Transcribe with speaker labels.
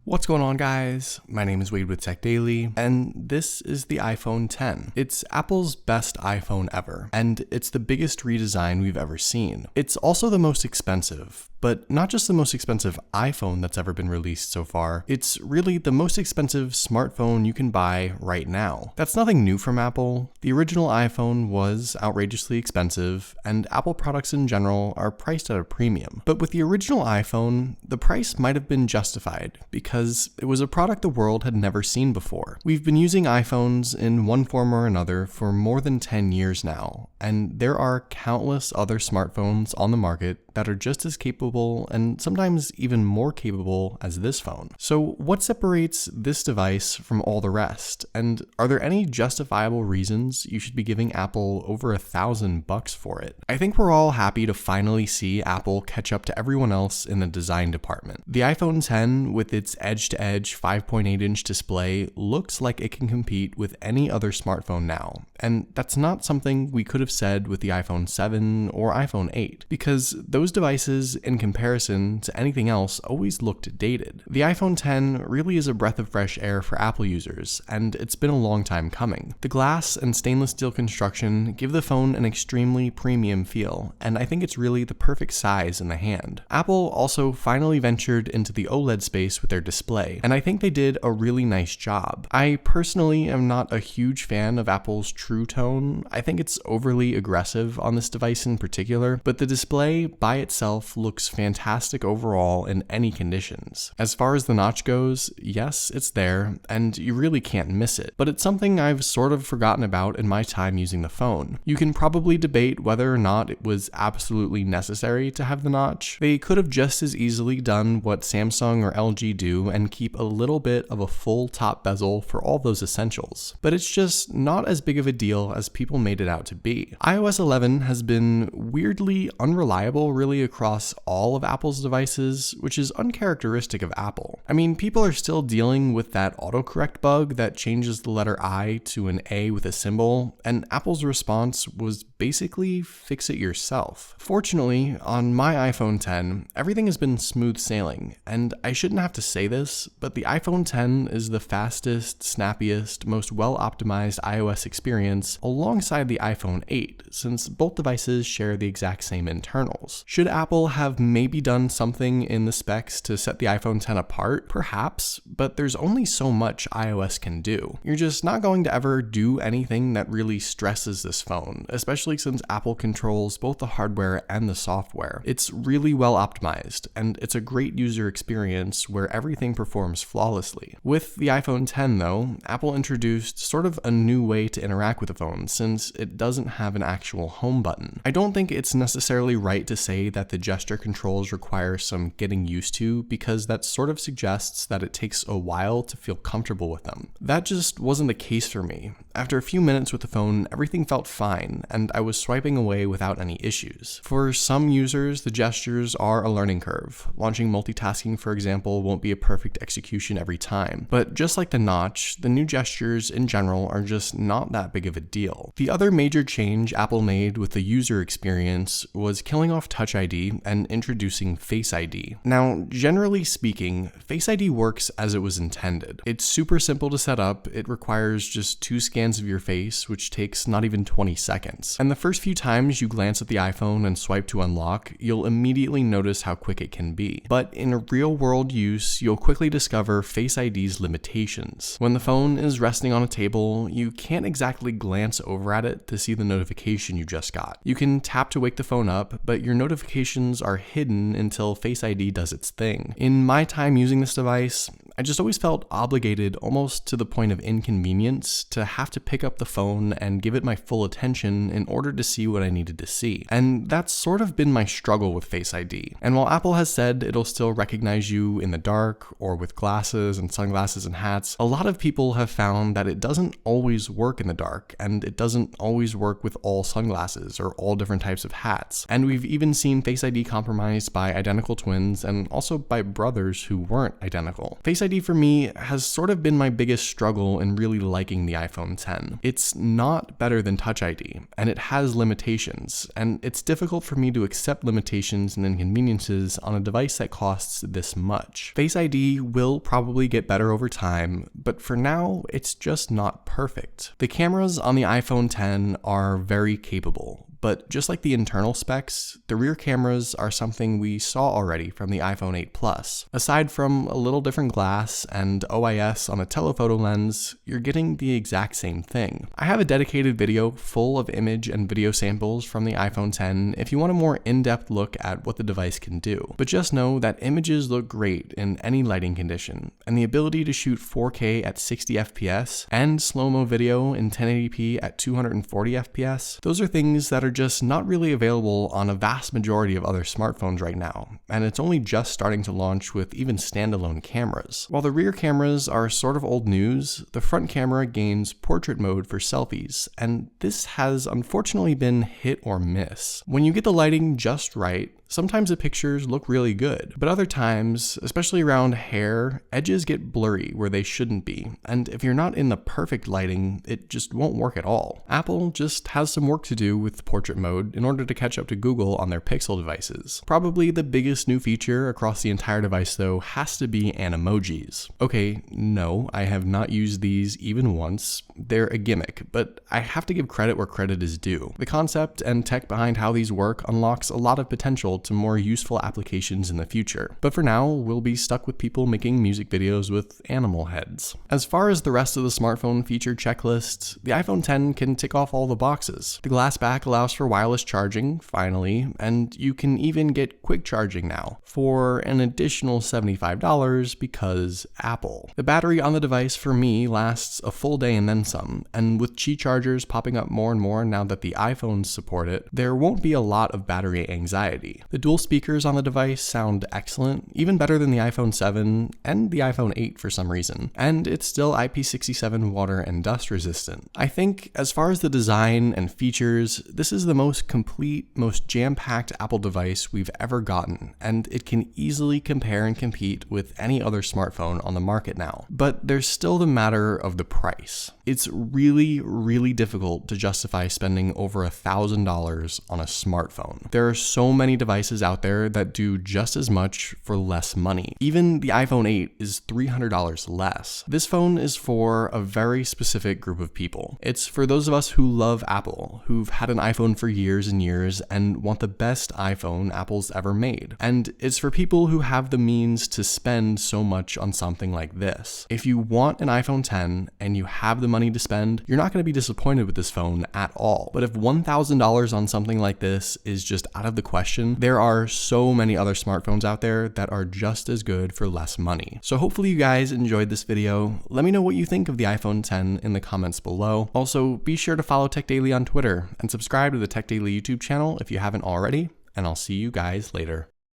Speaker 1: What's going on, guys? My name is Wade with Tech Daily, and this is the iPhone X. It's Apple's best iPhone ever, and it's the biggest redesign we've ever seen. It's also the most expensive, but not just the most expensive iPhone that's ever been released so far, it's really the most expensive smartphone you can buy right now. That's nothing new from Apple. The original iPhone was outrageously expensive, and Apple products in general are priced at a premium. But with the original iPhone, the price might have been justified, because it was a product the world had never seen before. We've been using iPhones in one form or another for more than 10 years now, and there are countless other smartphones on the market that are just as capable and sometimes even more capable as this phone. So what separates this device from all the rest? And are there any justifiable reasons you should be giving Apple over $1,000 for it? I think we're all happy to finally see Apple catch up to everyone else in the design department. The iPhone X, with its edge-to-edge 5.8-inch display, looks like it can compete with any other smartphone now. And that's not something we could have said with the iPhone 7 or iPhone 8, because those devices, in comparison to anything else, always looked dated. The iPhone X really is a breath of fresh air for Apple users, and it's been a long time coming. The glass and stainless steel construction give the phone an extremely premium feel, and I think it's really the perfect size in the hand. Apple also finally ventured into the OLED space with their display, and I think they did a really nice job. I personally am not a huge fan of Apple's True Tone. I think it's overly aggressive on this device in particular, but the display by itself looks fantastic overall in any conditions. As far as the notch goes, yes, it's there, and you really can't miss it, but it's something I've sort of forgotten about in my time using the phone. You can probably debate whether or not it was absolutely necessary to have the notch. They could have just as easily done what Samsung or LG do and keep a little bit of a full top bezel for all those essentials. But it's just not as big of a deal as people made it out to be. iOS 11 has been weirdly unreliable really across all of Apple's devices, which is uncharacteristic of Apple. I mean, people are still dealing with that autocorrect bug that changes the letter I to an A with a symbol, and Apple's response was basically fix it yourself. Fortunately, on my iPhone X, everything has been smooth sailing, and I shouldn't have to say this, but the iPhone X is the fastest, snappiest, most well-optimized iOS experience alongside the iPhone 8, since both devices share the exact same internals. Should Apple have maybe done something in the specs to set the iPhone X apart? Perhaps, but there's only so much iOS can do. You're just not going to ever do anything that really stresses this phone, especially since Apple controls both the hardware and the software. It's really well optimized, and it's a great user experience where everything performs flawlessly. With the iPhone X though, Apple introduced sort of a new way to interact with the phone since it doesn't have an actual home button. I don't think it's necessarily right to say that the gesture controls require some getting used to, because that sort of suggests that it takes a while to feel comfortable with them. That just wasn't the case for me. After a few minutes with the phone, everything felt fine, and I was swiping away without any issues. For some users, the gestures are a learning curve. Launching multitasking, for example, won't be a perfect execution every time. But just like the notch, the new gestures in general are just not that big of a deal. The other major change Apple made with the user experience was killing off Touch ID and introducing Face ID. Now, generally speaking, Face ID works as it was intended. It's super simple to set up. It requires just 2 scans of your face, which takes not even 20 seconds. And the first few times you glance at the iPhone and swipe to unlock, you'll immediately notice how quick it can be. But in real-world use, you'll quickly discover Face ID's limitations. When the phone is resting on a table, you can't exactly glance over at it to see the notification you just got. You can tap to wake the phone up, but your notifications are hidden until Face ID does its thing. In my time using this device, I just always felt obligated, almost to the point of inconvenience, to have to pick up the phone and give it my full attention in order to see what I needed to see. And that's sort of been my struggle with Face ID. And while Apple has said it'll still recognize you in the dark or with glasses and sunglasses and hats, a lot of people have found that it doesn't always work in the dark, and it doesn't always work with all sunglasses or all different types of hats. And we've even seen Face ID compromised by identical twins and also by brothers who weren't identical. Face ID for me has sort of been my biggest struggle in really liking the iPhone X. It's not better than Touch ID, and it has limitations, and it's difficult for me to accept limitations and inconveniences on a device that costs this much. Face ID will probably get better over time, but for now, it's just not perfect. The cameras on the iPhone X are very capable. But just like the internal specs, the rear cameras are something we saw already from the iPhone 8 Plus. Aside from a little different glass and OIS on a telephoto lens, you're getting the exact same thing. I have a dedicated video full of image and video samples from the iPhone X if you want a more in-depth look at what the device can do. But just know that images look great in any lighting condition, and the ability to shoot 4K at 60 FPS and slow-mo video in 1080p at 240 FPS, those are things that are just not really available on a vast majority of other smartphones right now, and it's only just starting to launch with even standalone cameras. While the rear cameras are sort of old news, the front camera gains portrait mode for selfies, and this has unfortunately been hit or miss. When you get the lighting just right, sometimes the pictures look really good, but other times, especially around hair, edges get blurry where they shouldn't be, and if you're not in the perfect lighting, it just won't work at all. Apple just has some work to do with portrait mode in order to catch up to Google on their Pixel devices. Probably the biggest new feature across the entire device though has to be animojis. Okay, no, I have not used these even once. They're a gimmick, but I have to give credit where credit is due. The concept and tech behind how these work unlocks a lot of potential to more useful applications in the future. But for now, we'll be stuck with people making music videos with animal heads. As far as the rest of the smartphone feature checklist, the iPhone X can tick off all the boxes. The glass back allows for wireless charging, finally, and you can even get quick charging now for an additional $75 because Apple. The battery on the device for me lasts a full day and then some, and with Qi chargers popping up more and more now that the iPhones support it, there won't be a lot of battery anxiety. The dual speakers on the device sound excellent, even better than the iPhone 7 and the iPhone 8 for some reason, and it's still IP67 water and dust resistant. I think as far as the design and features, this is the most complete, most jam-packed Apple device we've ever gotten, and it can easily compare and compete with any other smartphone on the market now. But there's still the matter of the price. It's really, really difficult to justify spending over $1,000 on a smartphone. There are so many devices out there that do just as much for less money. Even the iPhone 8 is $300 less. This phone is for a very specific group of people. It's for those of us who love Apple, who've had an iPhone for years and years and want the best iPhone Apple's ever made. And it's for people who have the means to spend so much on something like this. If you want an iPhone X and you have the money to spend, you're not going to be disappointed with this phone at all. But if $1,000 on something like this is just out of the question, there are so many other smartphones out there that are just as good for less money. So hopefully you guys enjoyed this video. Let me know what you think of the iPhone X in the comments below. Also, be sure to follow Tech Daily on Twitter and subscribe to the Tech Daily YouTube channel if you haven't already, and I'll see you guys later.